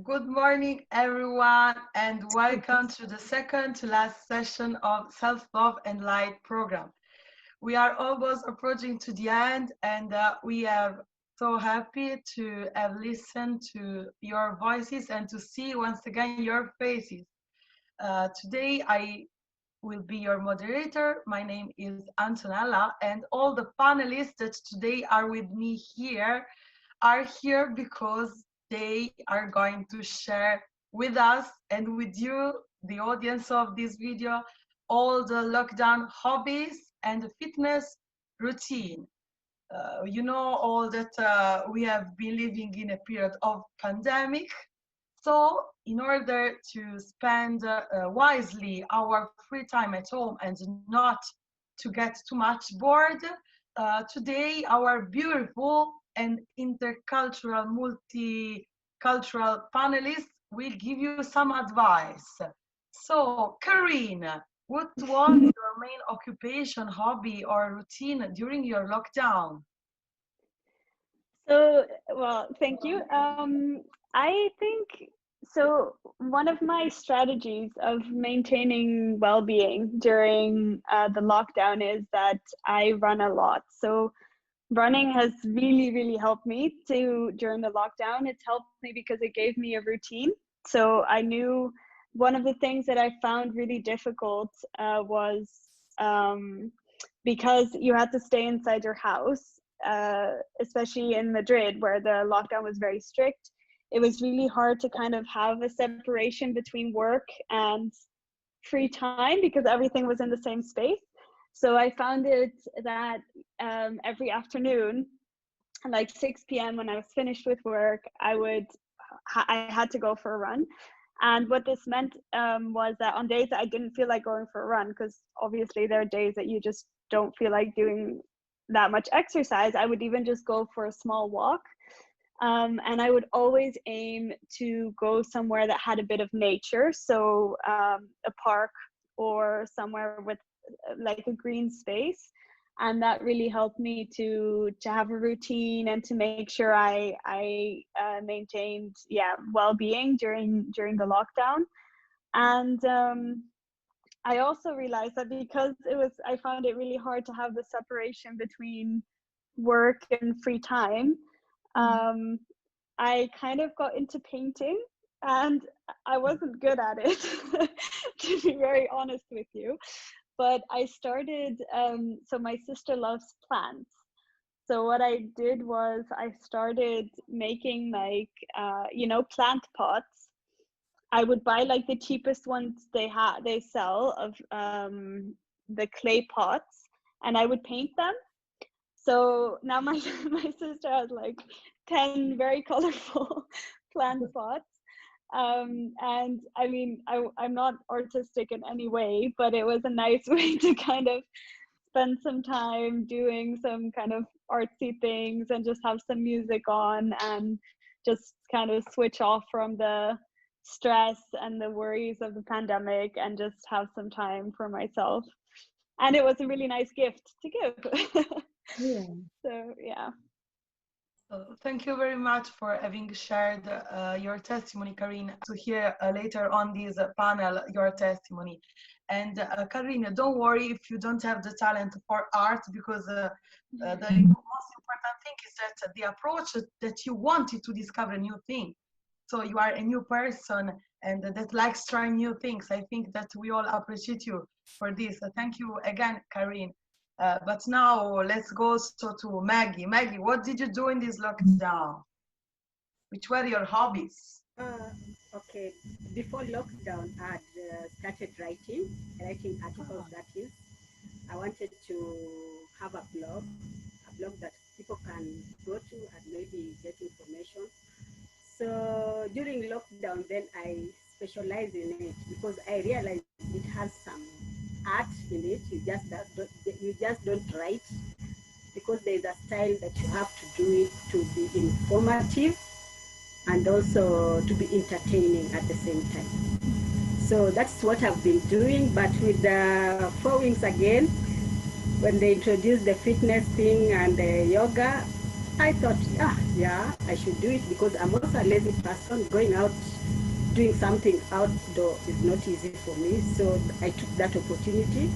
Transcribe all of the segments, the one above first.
Good morning, everyone, and welcome to the second to last session of Self-Love and Light program. We are almost approaching to the end, and we are so happy to have listened to your voices and to see once again your faces. Today, I will be your moderator. My name is Antonella, and all the panelists that today are with me here are here because they are going to share with us and with you, the audience of this video, all the lockdown hobbies and fitness routine. You know all that we have been living in a period of pandemic. So in order to spend wisely our free time at home and not to get too much bored, today our beautiful and intercultural, multicultural panelists will give you some advice. So, Karine, what was your main occupation, hobby, or routine during your lockdown? Well, thank you. I think so. One of my strategies of maintaining well-being during the lockdown is that I run a lot. So running has really helped me during the lockdown. It's helped me because it gave me a routine. So I knew one of the things that I found really difficult was because you had to stay inside your house, especially in Madrid where the lockdown was very strict. It was really hard to kind of have a separation between work and free time because everything was in the same space. So I found it that every afternoon, like 6 p.m. when I was finished with work, I had to go for a run. And what this meant was that on days that I didn't feel like going for a run, because obviously there are days that you just don't feel like doing that much exercise, I would even just go for a small walk. And I would always aim to go somewhere that had a bit of nature. So a park or somewhere with like a green space. And that really helped me to have a routine and to make sure I maintained well-being during the lockdown. And I also realized that because I found it really hard to have the separation between work and free time, I kind of got into painting, and I wasn't good at it, to be very honest with you. But I started, so my sister loves plants. So what I did was I started making like, plant pots. I would buy like the cheapest ones they sell of the clay pots, and I would paint them. So now my sister has like 10 very colorful plant pots. And I mean, I'm not artistic in any way, but it was a nice way to kind of spend some time doing some kind of artsy things and just have some music on and just kind of switch off from the stress and the worries of the pandemic and just have some time for myself. And it was a really nice gift to give. Yeah. So yeah. Thank you very much for having shared your testimony, Karine, to hear later on this panel your testimony. And Karine, don't worry if you don't have the talent for art, because the most important thing is that the approach that you wanted to discover a new thing. So you are a new person and that likes trying new things. I think that we all appreciate you for this. Thank you again, Karine. But now let's go to Maggie. Maggie, what did you do in this lockdown? Which were your hobbies? Okay, before lockdown, I had started writing articles. That is, I wanted to have a blog that people can go to and maybe get information. So during lockdown, then I specialized in it because I realized it has some art in it. You just don't write, because there's a style that you have to do it to be informative and also to be entertaining at the same time. So that's what I've been doing. But with the 4 Wings again, when they introduced the fitness thing and the yoga, I thought, yeah, I should do it because I'm also a lazy person. Going out, doing something outdoor is not easy for me. So I took that opportunity,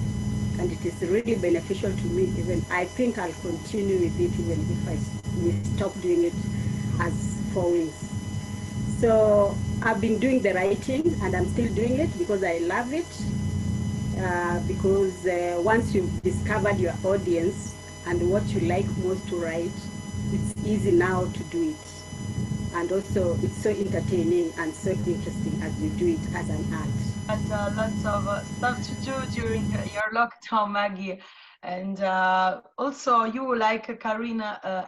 and it is really beneficial to me. Even I think I'll continue with it even if we stop doing it as 4 weeks. So I've been doing the writing, and I'm still doing it because I love it. Because once you've discovered your audience and what you like most to write, it's easy now to do it. And also, it's so entertaining and so interesting as you do it as an art. And lots of stuff to do during your lockdown, Maggie. And also, you, like Karine,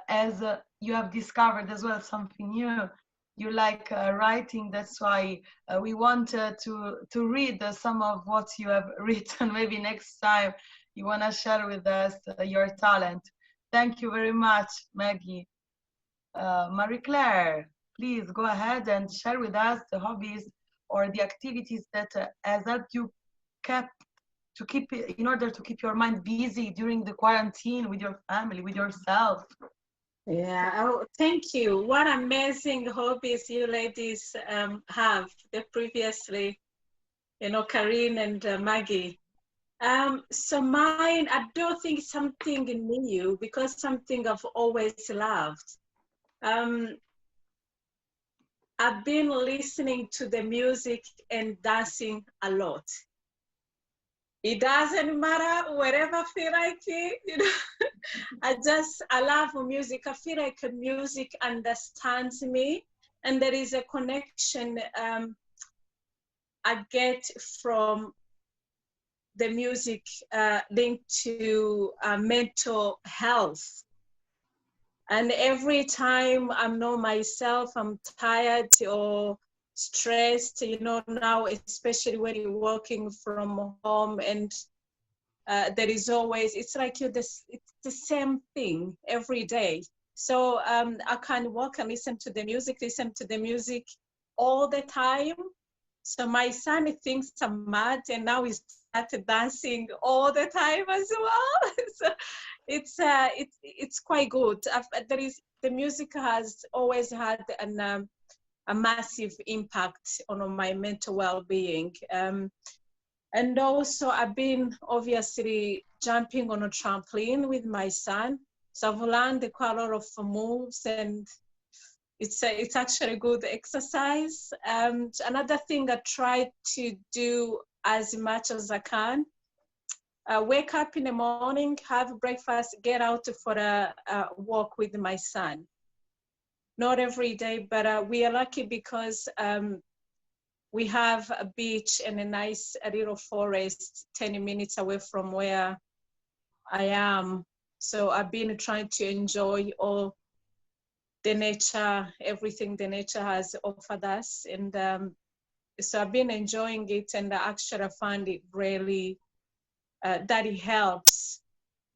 as you have discovered as well something new. You like writing. That's why we wanted to read some of what you have written. Maybe next time you want to share with us your talent. Thank you very much, Maggie. Marie-Claire, please go ahead and share with us the hobbies or the activities that has helped you keep in order to keep your mind busy during the quarantine with your family, with yourself. Yeah, oh, thank you. What amazing hobbies you ladies have. The previously, Karine and Maggie. So mine, I don't think something new because something I've always loved. I've been listening to the music and dancing a lot. It doesn't matter wherever I feel like it, I love music. I feel like music understands me, and there is a connection I get from the music linked to mental health. And every time I'm not myself, I'm tired or stressed, now, especially when you're working from home, and there is always, it's like it's the same thing every day. So I can walk and listen to the music all the time. So my son thinks I'm mad, and now he started dancing all the time as well. So it's quite good. The music has always had a massive impact on my mental well-being. And also I've been obviously jumping on a trampoline with my son. So I've learned quite a lot of moves, and it's actually good exercise. Another thing I try to do as much as I can, wake up in the morning, have breakfast, get out for a walk with my son. Not every day, but we are lucky because we have a beach and a little forest 10 minutes away from where I am. So I've been trying to enjoy all the nature, everything the nature has offered us. And so I've been enjoying it, and actually I find it really, that it helps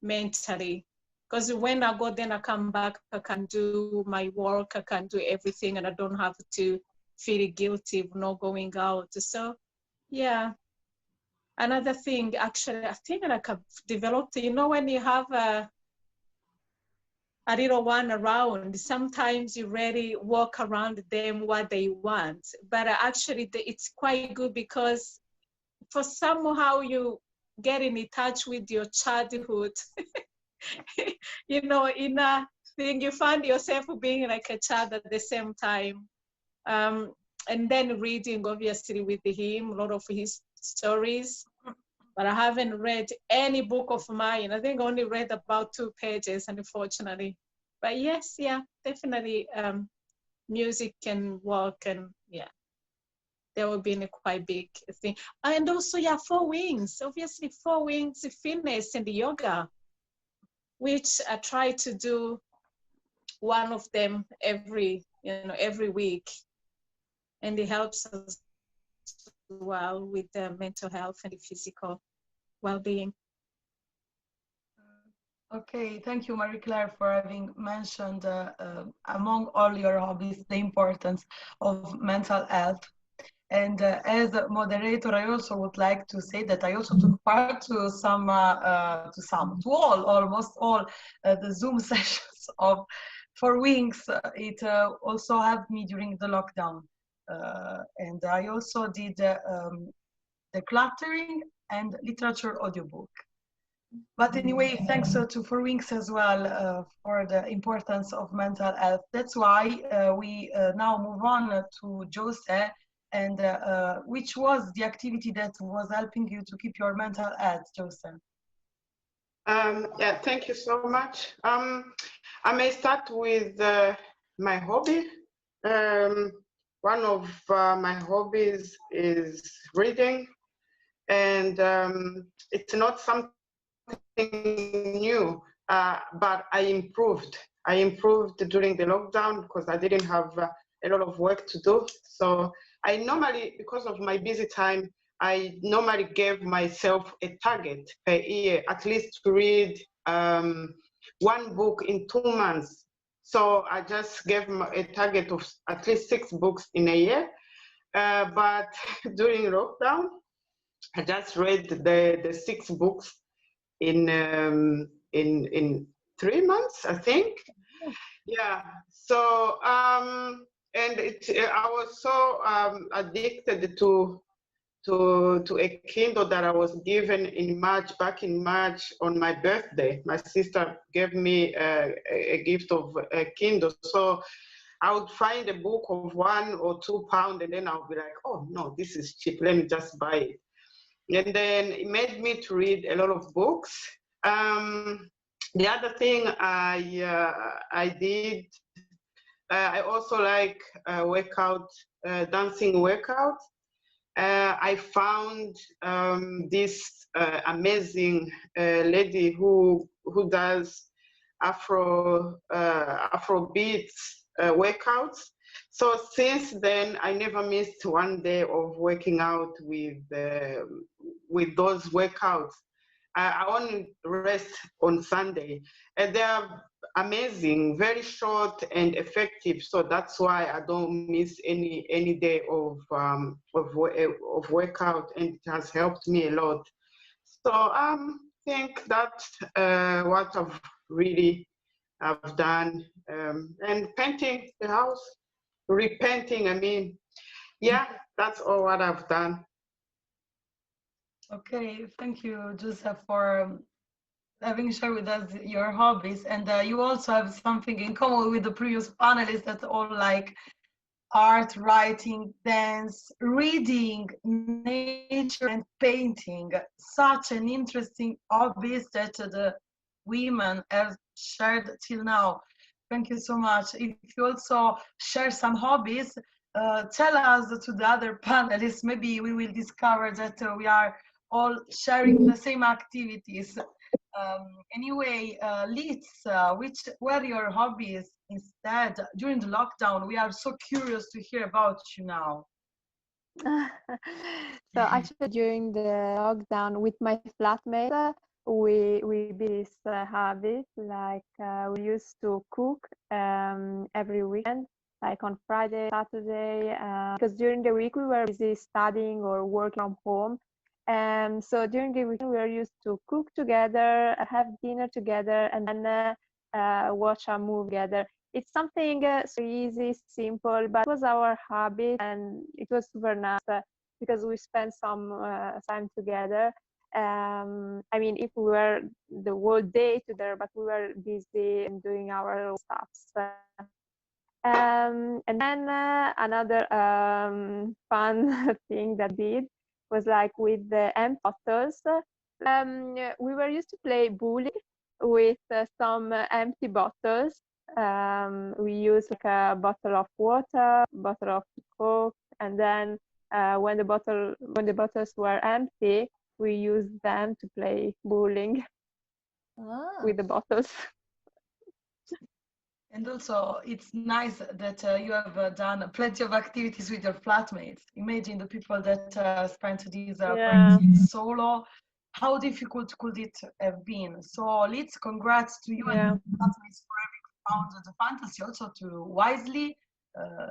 mentally. Because when I go, then I come back, I can do my work, I can do everything, and I don't have to feel guilty of not going out. So yeah. Another thing, actually, I think like I've developed, when you have a little one around, sometimes you really walk around them what they want. But actually, it's quite good because for somehow you get in touch with your childhood, in a thing, you find yourself being like a child at the same time. And then reading, obviously, with him, a lot of his stories. But I haven't read any book of mine. I think I only read about 2 pages, unfortunately. But yes, yeah, definitely music and work, and yeah, that would be a quite big thing. And also, yeah, 4 wings, obviously 4 wings, fitness and yoga, which I try to do one of them every week. And it helps us well with the mental health and the physical well-being. Okay, thank you, Marie-Claire, for having mentioned among all your hobbies the importance of mental health. And as a moderator, I also would like to say that I also took part to almost all the Zoom sessions of for Wings, it also helped me during the lockdown. And I also did the cluttering and literature audiobook. But anyway, thanks to For Wings as well for the importance of mental health. That's why we now move on to Jose, and which was the activity that was helping you to keep your mental health, Jose? Yeah, thank you so much. I may start with my hobby. One of my hobbies is reading, and it's not something new, but I improved. I improved during the lockdown because I didn't have a lot of work to do. So I normally, because of my busy time, I normally gave myself a target per year, at least to read one book in 2 months. So I just gave a target of at least 6 books in a year. But during lockdown, I just read the 6 books in 3 months, I think. Yeah. So and I was so addicted to a Kindle that I was given in March, back in March on my birthday. My sister gave me a gift of a Kindle. So I would find a book of £1 or £2, and then I'll be like, oh no, this is cheap. Let me just buy it. And then it made me to read a lot of books. The other thing I did, I also like workout, dancing workout. I found this amazing lady who does Afrobeats workouts. So since then, I never missed one day of working out with those workouts. I only rest on Sunday, and they are amazing, very short and effective. So that's why I don't miss any day of workout, and it has helped me a lot. So I think that's what I've really done, and painting the house, repainting. I mean, yeah, that's all what I've done. Okay, thank you, Joseph, for having shared with us your hobbies. And you also have something in common with the previous panelists that all like art, writing, dance, reading, nature, and painting. Such an interesting hobbies that the women have shared till now. Thank you so much. If you also share some hobbies, tell us to the other panelists. Maybe we will discover that we are all sharing the same activities. Anyway, Leet, which were your hobbies instead during the lockdown? We are so curious to hear about you now. So actually, during the lockdown, with my flatmate, we did this habit. Like we used to cook every weekend, like on Friday, Saturday, because during the week we were busy studying or working from home. So during the weekend we were used to cook together, have dinner together, and then watch a movie together. It's something so easy, simple, but it was our habit, and it was super nice because we spent some time together. I mean, if we were the whole day together, but we were busy and doing our own stuff. And then another fun thing that did was like with the empty bottles. We were used to play bully with some empty bottles. We used like a bottle of water, bottle of Coke, and then when the bottles were empty, we used them to play bowling with the bottles. And also, it's nice that you have done plenty of activities with your flatmates. Imagine the people that spent these quarantine solo. How difficult could it have been? So, let's congrats to you and your flatmates for having found the fantasy also to wisely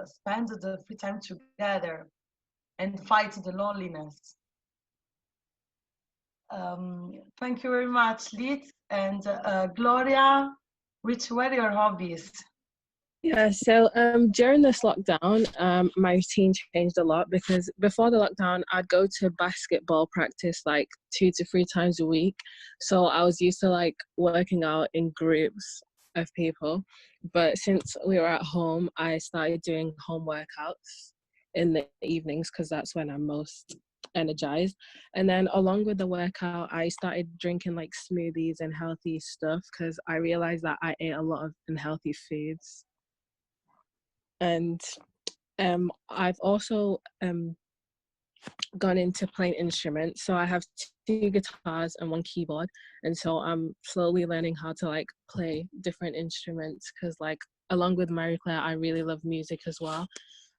spend the free time together and fight the loneliness. Thank you very much, Leet. And Gloria, which were your hobbies? Yeah, so during this lockdown, my routine changed a lot because before the lockdown, I'd go to basketball practice like 2 to 3 times a week. So I was used to like working out in groups of people. But since we were at home, I started doing home workouts in the evenings because that's when I'm most energized. And then along with the workout, I started drinking like smoothies and healthy stuff because I realized that I ate a lot of unhealthy foods. And I've also gone into playing instruments. So I have 2 guitars and 1 keyboard, and so I'm slowly learning how to like play different instruments because like along with Marie Claire, I really love music as well,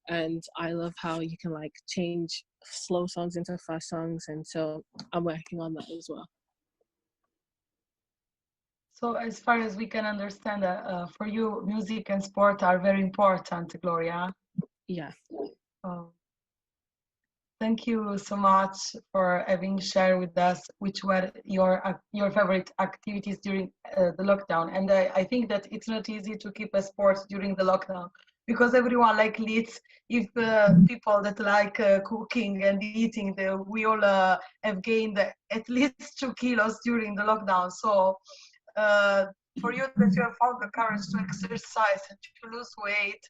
and I love how you can like change slow songs into fast songs, and so I'm working on that as well. So as far as we can understand, for you, music and sport are very important, Gloria. Yeah. Oh. Thank you so much for having shared with us which were your favorite activities during the lockdown. And I think that it's not easy to keep a sport during the lockdown because everyone like Leet, if people that like cooking and eating, we all have gained at least 2 kilos during the lockdown. So for you that you have found the courage to exercise and to lose weight,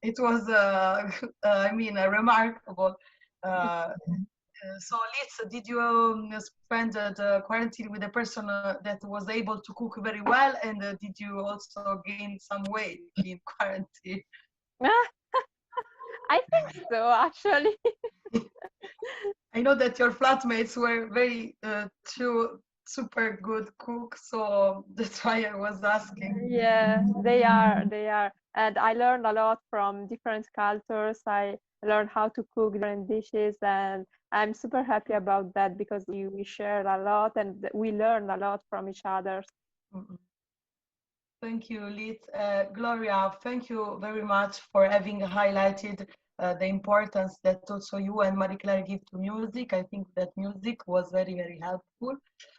it was, I mean, remarkable. So, Liz, did you spend the quarantine with a person that was able to cook very well, and did you also gain some weight in quarantine? I think so, actually. I know that your flatmates were very two super good cooks, so that's why I was asking. Yeah, they are. They are. And I learned a lot from different cultures. I learned how to cook different dishes, and I'm super happy about that because we shared a lot and we learned a lot from each other. Mm-mm. Thank you, Leet. Gloria, thank you very much for having highlighted the importance that also you and Marie-Claire give to music. I think that music was very, very helpful.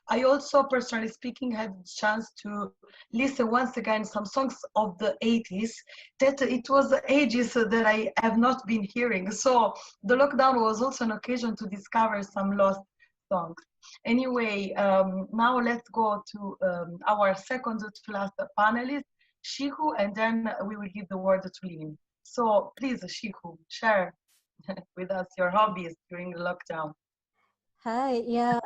I also, personally speaking, had the chance to listen once again some songs of the 80s that it was ages that I have not been hearing. So the lockdown was also an occasion to discover some lost songs. Anyway, now let's go to our second to last panelist, Shihu, and then we will give the word to Lina. So please, Shihu, share with us your hobbies during the lockdown. Hi, yeah.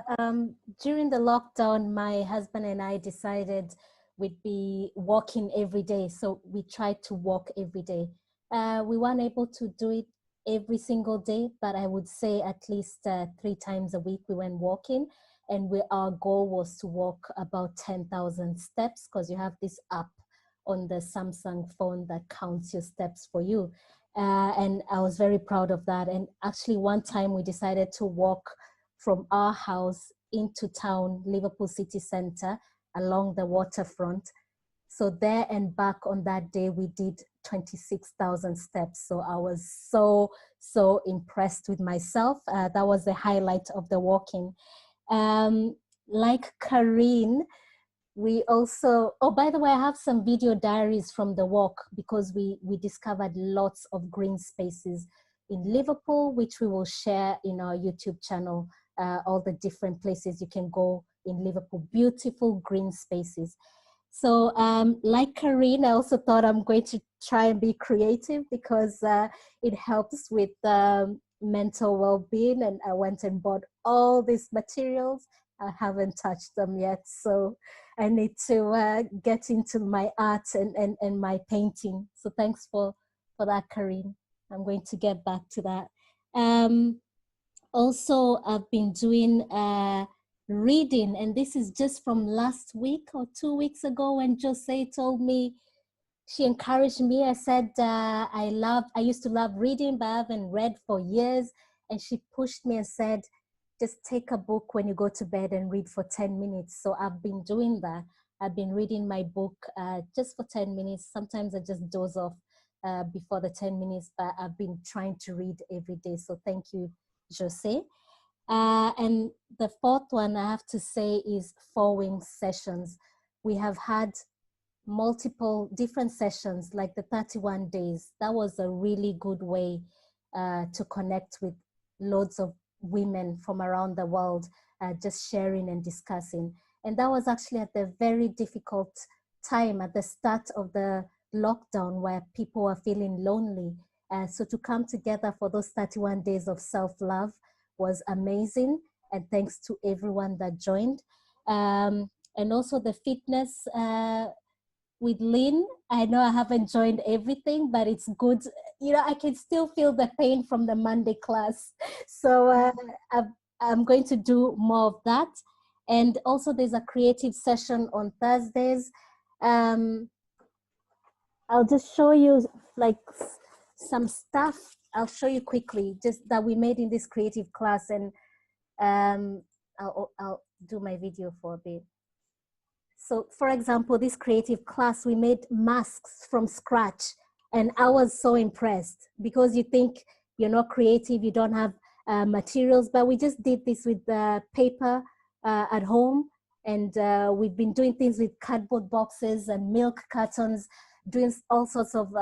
During the lockdown, my husband and I decided we'd be walking every day. So we tried to walk every day. We weren't able to do it every single day, but I would say at least 3 times a week we went walking. And our goal was to walk about 10,000 steps because you have this app on the Samsung phone that counts your steps for you. And I was very proud of that. And actually, one time we decided to walk from our house into town, Liverpool city center, along the waterfront. So there and back on that day, we did 26,000 steps. So I was so impressed with myself. That was the highlight of the walking. Like Karine, we also, oh, by the way, I have some video diaries from the walk because we discovered lots of green spaces in Liverpool, which we will share in our YouTube channel, all the different places you can go in Liverpool, beautiful green spaces. So like Karine, I also thought I'm going to try and be creative because it helps with mental well-being, and I went and bought all these materials. I haven't touched them yet, so I need to get into my art and my painting. So thanks for that, Karine. I'm going to get back to that. Also, I've been doing reading, and this is just from last week or 2 weeks ago when Jose told me, she encouraged me. I said, I used to love reading, but I haven't read for years. And she pushed me and said, just take a book when you go to bed and read for 10 minutes. So I've been doing that. I've been reading my book just for 10 minutes. Sometimes I just doze off before the 10 minutes, but I've been trying to read every day. So thank you, Jose. And the fourth one I have to say is 4 Wing sessions. We have had multiple different sessions, like the 31 days. That was a really good way to connect with loads of women from around the world, just sharing and discussing. And that was actually at the very difficult time at the start of the lockdown, where people were feeling lonely. So to come together for those 31 days of self-love was amazing. And thanks to everyone that joined. And also the fitness with Lynn. I know I haven't joined everything, but it's good. You know, I can still feel the pain from the Monday class. So I'm going to do more of that. And also there's a creative session on Thursdays. I'll just show you like some stuff. I'll show you quickly just that we made in this creative class, and I'll do my video for a bit. So for example, this creative class, we made masks from scratch, and I was so impressed, because you think you're not creative, you don't have materials, but we just did this with paper at home. And we've been doing things with cardboard boxes and milk cartons, doing all sorts of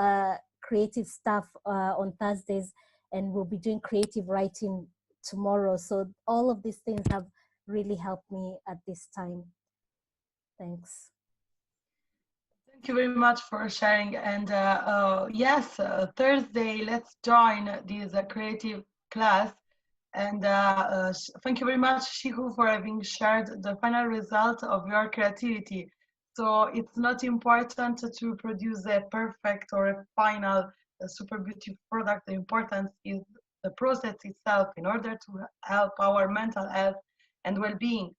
creative stuff on Thursdays, and we'll be doing creative writing tomorrow. So all of these things have really helped me at this time. Thanks. Thank you very much for sharing. And yes, Thursday, let's join this creative class. And thank you very much, Shihu, for having shared the final result of your creativity. So it's not important to produce a perfect or a final super beautiful product. The importance is the process itself in order to help our mental health and well-being.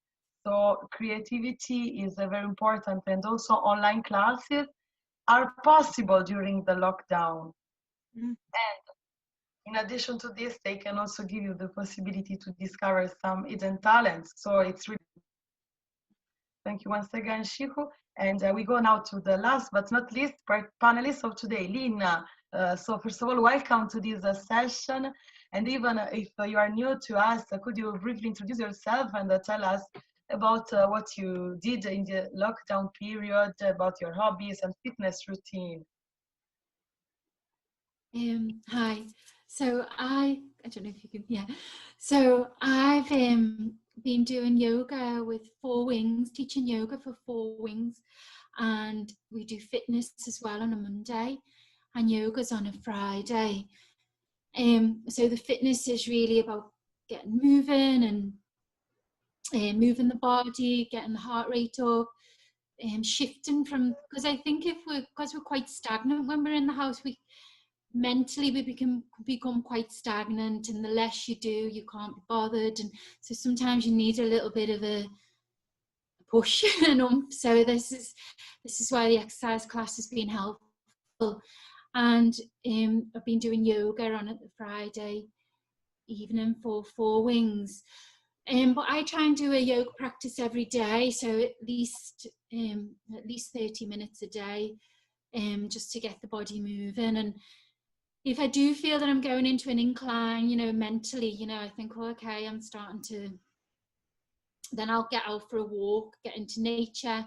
So creativity is very important, and also online classes are possible during the lockdown. And in addition to this, they can also give you the possibility to discover some hidden talents. So it's really, thank you once again, Shihu. And we go now to the last but not least panelist of today, Lina. So first of all, welcome to this session. And even if you are new to us, could you briefly introduce yourself and tell us about what you did in the lockdown period, about your hobbies and fitness routine? Hi. So I don't know if you can, yeah. So I've been doing yoga with 4 Wings, teaching yoga for 4 Wings, and we do fitness as well on a Monday, and yoga's on a Friday. So the fitness is really about getting moving and moving the body, getting the heart rate up, shifting from, because I think because we're quite stagnant when we're in the house, mentally we become quite stagnant, and the less you do, you can't be bothered, and so sometimes you need a little bit of a push and so this is why the exercise class has been helpful. And I've been doing yoga on a Friday evening for 4 Wings, but I try and do a yoga practice every day, so at least 30 minutes a day, just to get the body moving. And if I do feel that I'm going into an incline, mentally, I think, oh, okay, I'm starting to, then I'll get out for a walk, get into nature.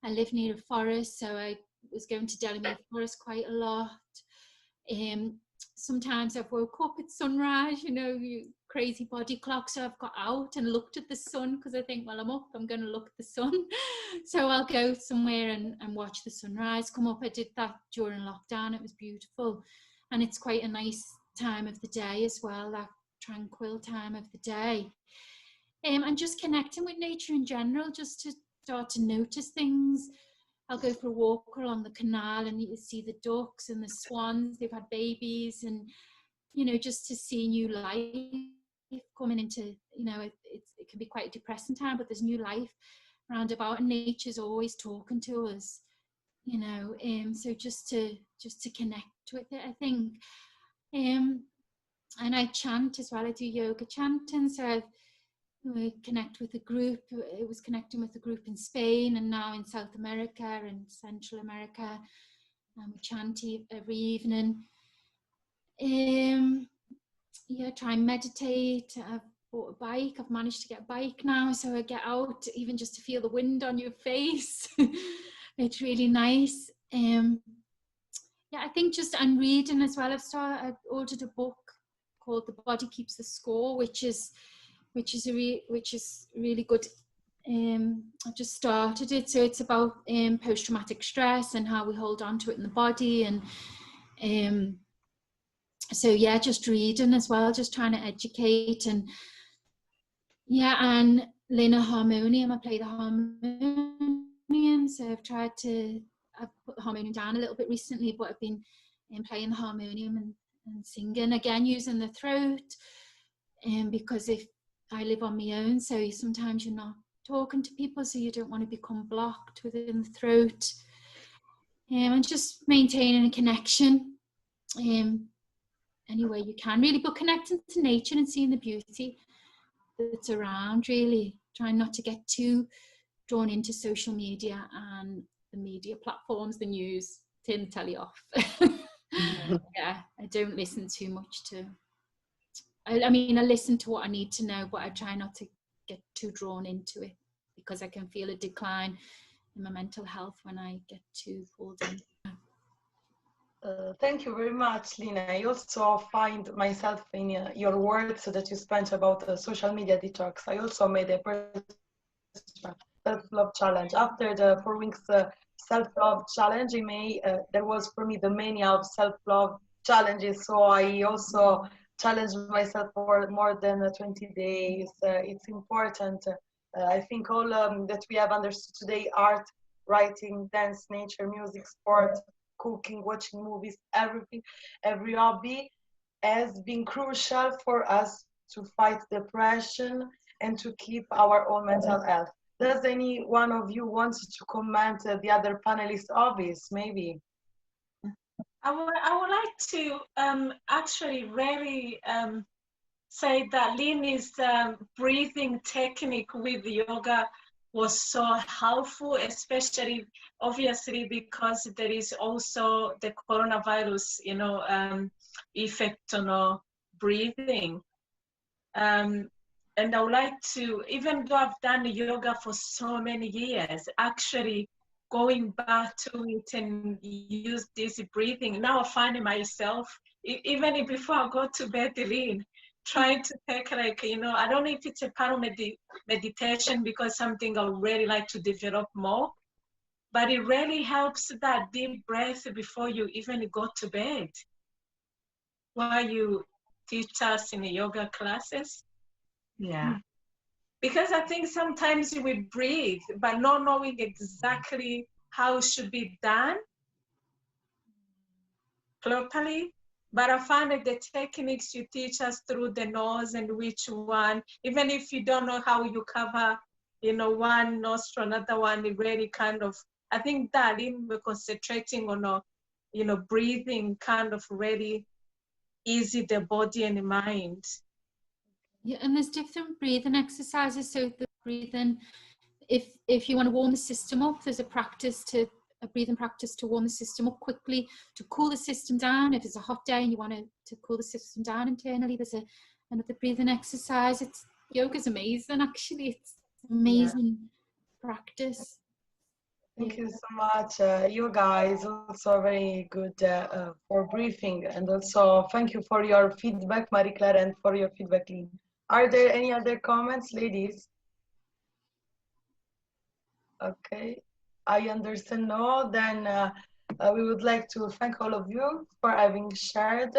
I live near a forest, so I was going to Delamere Forest quite a lot. Sometimes I've woke up at sunrise, you crazy body clock, so I've got out and looked at the sun, because I think, well, I'm up, I'm going to look at the sun. So I'll go somewhere and watch the sunrise come up. I did that during lockdown. It was beautiful. And it's quite a nice time of the day as well, that tranquil time of the day. And just connecting with nature in general, just to start to notice things. I'll go for a walk along the canal, and you see the ducks and the swans, they've had babies, and, just to see new life coming into, it can be quite a depressing time, but there's new life round about, and nature's always talking to us, so just to connect with it, I think. And I chant as well. I do yoga chanting, so I connect with a group. It was connecting with a group in Spain, and now in South America and Central America, and we chant every evening. Yeah, try and meditate. I've bought a bike. I've managed to get a bike now, so I get out even just to feel the wind on your face. it's really nice. Yeah, I think I'm reading as well. I ordered a book called The Body Keeps the Score, which is really good. I just started it, so it's about post-traumatic stress and how we hold on to it in the body, and so yeah, just reading as well, just trying to educate. And yeah, and Lina harmonium, I play the harmonium, so I've put the harmonium down a little bit recently, but I've been playing the harmonium and singing again, using the throat, because if I live on my own, so sometimes you're not talking to people, so you don't want to become blocked within the throat, and just maintaining a connection any way you can, really, but connecting to nature and seeing the beauty that's around, really trying not to get too drawn into social media and the media platforms, the news. Turn the telly off. Yeah, I don't listen too much to, I mean, I listen to what I need to know, but I try not to get too drawn into it, because I can feel a decline in my mental health when I get too pulled in. Thank you very much, Lina. I also find myself in your words that you spent about the social media detox. I also made a personal self-love challenge. After the 4 weeks self-love challenge in May, there was for me the mania of self-love challenges. So I also challenged myself for more than 20 days. It's important. I think all that we have understood today, art, writing, dance, nature, music, sport, cooking, watching movies, everything, every hobby has been crucial for us to fight depression and to keep our own mental health. Does any one of you want to comment the other panelists' hobbies, maybe? I would like to actually really say that Lina's breathing technique with yoga was so helpful, especially obviously because there is also the coronavirus, effect on our breathing. And I would like to, even though I've done yoga for so many years, actually going back to it and use this breathing. Now I find myself, even before I go to bed, Lynn, trying to take I don't know if it's a part of meditation, because something I would really like to develop more, but it really helps that deep breath before you even go to bed, while you teach us in the yoga classes. Yeah. Because I think sometimes we breathe, but not knowing exactly how it should be done properly. But I find that the techniques you teach us through the nose and which one, even if you don't know how you cover, one nostril, another one, it really kind of, I think that in we're concentrating on, breathing kind of really easy the body and the mind. Yeah, and there's different breathing exercises. So the breathing, if you want to warm the system up, there's a breathing practice to warm the system up quickly, to cool the system down. If it's a hot day and you want to cool the system down internally, there's another breathing exercise. Yoga's amazing, actually. It's amazing practice. Thank you so much. Yoga is also very good for breathing, and also thank you for your feedback, Marie-Claire, and for your feedback, Lynn. Are there any other comments, ladies? Okay, I understand. No, then we would like to thank all of you for having shared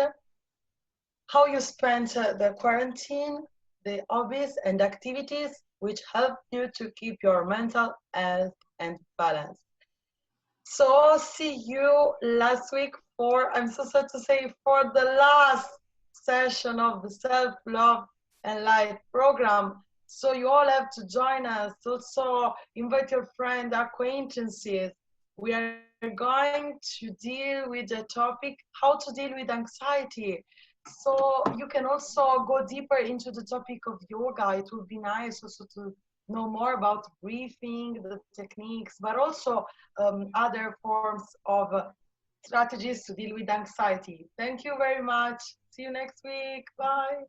how you spent the quarantine, the hobbies and activities which help you to keep your mental health and balance. So see you last week I'm so sad to say, for the last session of the Self-Love and Light program. So you all have to join us. Also invite your friends, acquaintances. We are going to deal with the topic, how to deal with anxiety. So you can also go deeper into the topic of yoga. It would be nice also to know more about breathing, the techniques, but also other forms of strategies to deal with anxiety. Thank you very much. See you next week. Bye.